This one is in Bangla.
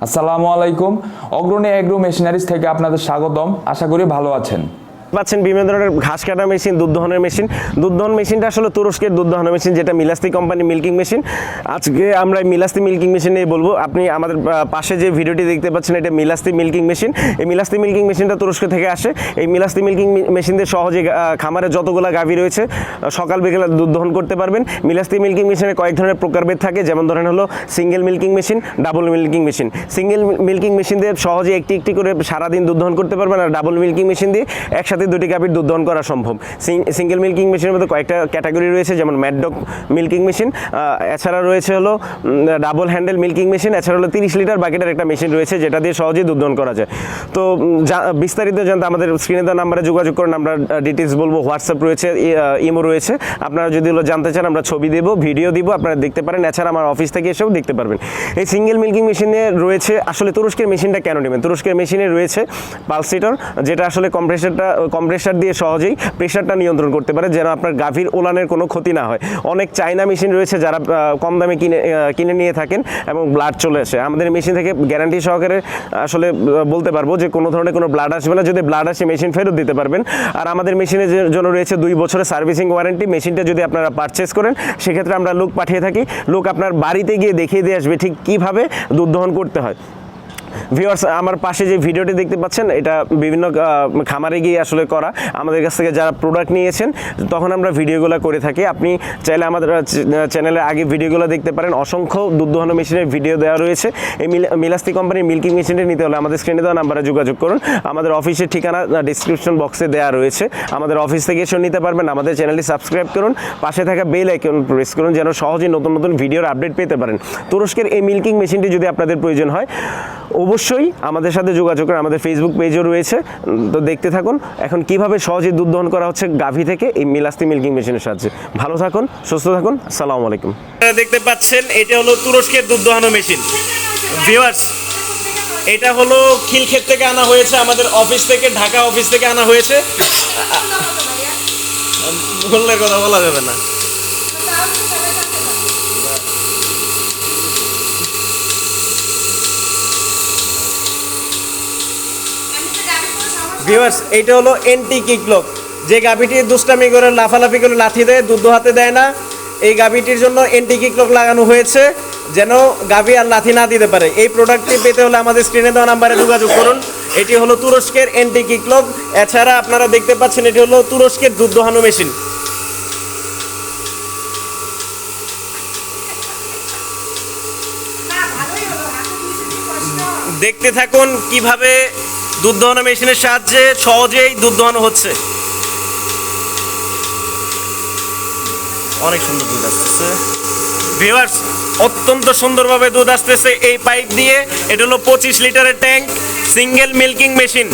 আসসালামু আলাইকুম। অগ্রণী এগ্রো মেশিনারিজ থেকে আপনাদের স্বাগতম। আশা করি ভালো আছেন। পাচ্ছেন বিভিন্ন ধরনের ঘাস কাটা মেশিন, দুধ দহনের মেশিন। দুধ দহন মেশিনটা আসলে তুরস্কের দুধ দহনের মেশিন, যেটা মিলাস্তি কোম্পানি মিল্কিং মেশিন। আজকে আমরা মিলাস্তি মিল্কিং মেশিন নিয়ে বলবো। আপনি আমাদের পাশে যে ভিডিওটি দেখতে পাচ্ছেন, এটা মিলাস্তি মিল্কিং মেশিন। এই মিলাস্তি মিল্কিং মেশিনটা তুরস্ক থেকে আসে। এই মিলাস্তি মিল্কিং মেশিন দিয়ে সহজে খামারে যতগুলো গাভী রয়েছে সকাল বিকেলে দুধ দহন করতে পারবেন। মিলাস্তি মিল্কিং মেশিনে কয়েক ধরনের প্রকারভেদ থাকে, যেমন ধরেন হলো single milking machine, double milking machine. Single milking machine দিয়ে সহজে একটি একটি করে সারাদিন দুধ দহন করতে পারবেন, আর ডাবল মিল্কিং মেশিন দিয়ে একসাথে দুটি গাভীর দুধ দহন করা সম্ভব। সিঙ্গেল মিল্কিং মেশিনের মধ্যে কয়েকটা ক্যাটাগরি রয়েছে, যেমন ম্যাডডগ মিল্কিং মেশিন, এছাড়া রয়েছে হলো ডাবল হ্যান্ডেল মিল্কিং মেশিন, এছাড়া হলো 30 লিটার বাকেটের একটা মেশিন রয়েছে, যেটা দিয়ে সহজেই দুধ দহন করা যায়। তো বিস্তারিত জানতে আমাদের স্ক্রিনে দেওয়া নাম্বারে যোগাযোগ করুন। আমরা ডিটেলস বলবো, হোয়াটসঅ্যাপ রয়েছে, ইমো রয়েছে। আপনারা যদি জানতে চান আমরা ছবি দেব, ভিডিও দিব, আপনারা দেখতে পারেন। এছাড়া আমার অফিস থেকে এসেও দেখতে পারবেন। এই সিঙ্গেল মিল্কিং মেশিনে রয়েছে, আসলে তুরস্কের মেশিনটা কেন নেবেন? তুরস্কের মেশিনে রয়েছে পালসিটর, যেটা আসলে কম্প্রেসার দিয়ে সহজেই প্রেশারটা নিয়ন্ত্রণ করতে পারে, যেন আপনার গাভীর ওলানের কোনো ক্ষতি না হয়। অনেক চাইনা মেশিন রয়েছে যারা কম দামে কিনে নিয়ে থাকেন এবং ব্লাড চলে আসে। আমাদের মেশিন থেকে গ্যারান্টি সহকারে আসলে বলতে পারবো যে কোনো ধরনের কোনো ব্লাড আসবে না। যদি ব্লাড আসে মেশিন ফেরত দিতে পারবেন। আর আমাদের মেশিনের জন্য রয়েছে 2 বছরের সার্ভিসিং ওয়ারেন্টি। মেশিনটা যদি আপনারা পারচেস করেন, সেক্ষেত্রে আমরা লোক পাঠিয়ে থাকি। লোক আপনার বাড়িতে গিয়ে দেখিয়ে দিয়ে আসবে ঠিক কীভাবে দুধ দহন করতে হয়। ভিউয়ার্স, আমার পাশে যে ভিডিওটি দেখতে পাচ্ছেন, এটা বিভিন্ন খামারে গিয়ে আসলে করা। আমাদের কাছ থেকে যারা প্রোডাক্ট নিয়েছেন, তখন আমরা ভিডিওগুলো করে থাকি। আপনি চাইলে আমাদের চ্যানেলে আগে ভিডিওগুলো দেখতে পারেন। অসংখ্য দুধ দহন মেশিনের ভিডিও দেওয়া রয়েছে। এই মিলাস্তি কোম্পানির মিল্কিং মেশিনটি নিতে হলে আমাদের স্ক্রিনে দেওয়া নাম্বারে যোগাযোগ করুন। আমাদের অফিসের ঠিকানা ডিসক্রিপশন বক্সে দেওয়া রয়েছে। আমাদের অফিস থেকে এসেও নিতে পারবেন। আমাদের চ্যানেলটি সাবস্ক্রাইব করুন, পাশে থাকা বেল আইকন প্রেস করুন, যেন সহজেই নতুন নতুন ভিডিওর আপডেট পেতে পারেন। তুরস্কের এই মিল্কিং মেশিনটি যদি আপনাদের প্রয়োজন হয়, অবশ্যই আমাদের সাথে যোগাযোগ করুন। আমাদের ফেসবুক পেজও রয়েছে, তো দেখতে থাকুন এখন কিভাবে সহজে দুধ দহন করা হচ্ছে গাভী থেকে এই মিলাস্তি মিল্কিং মেশিনের সাহায্যে। ভালো থাকুন, সুস্থ থাকুন। আসসালামু আলাইকুম। আপনারা দেখতে পাচ্ছেন, এটা হলো তুরস্কের দুধ দহানো মেশিন। ভিউয়ার্স, এটা হলো খিলক্ষেত থেকে আনা হয়েছে, আমাদের অফিস থেকে, ঢাকা অফিস থেকে আনা হয়েছে। বললে কথা বলা যাবে না। ভিউয়ার্স, এইটা হলো এন্টি কিকলক। যে গাভীটি দুষ্টামি করে, লাফালাফি করে, লাথি দেয়, দুধ হাতে দেয় না, এই গাভীটির জন্য এন্টি কিকলক লাগানো হয়েছে, যেন গাভী আর লাথি না দিতে পারে। এই প্রোডাক্টটি পেতে হলে আমাদের স্ক্রিনে দেওয়া নাম্বারে যোগাযোগ করুন। এটি হলো তুরস্কের এন্টি কিকলক। এছাড়া আপনারা দেখতে পাচ্ছেন, এটি হলো তুরস্কের দুধ দহানো মেশিন। দেখতে থাকুন কিভাবে দুধ দহন মেশিনের সাহায্যে সহজেই দুধ দহন হচ্ছে। অনেক সুন্দর দুধ আসতেছে ভিউয়ার্স, অত্যন্ত সুন্দরভাবে দুধ আসতেছে এই পাইপ দিয়ে। এটা হলো 25 লিটারের ট্যাঙ্ক, সিঙ্গেল মিল্কিং মেশিন।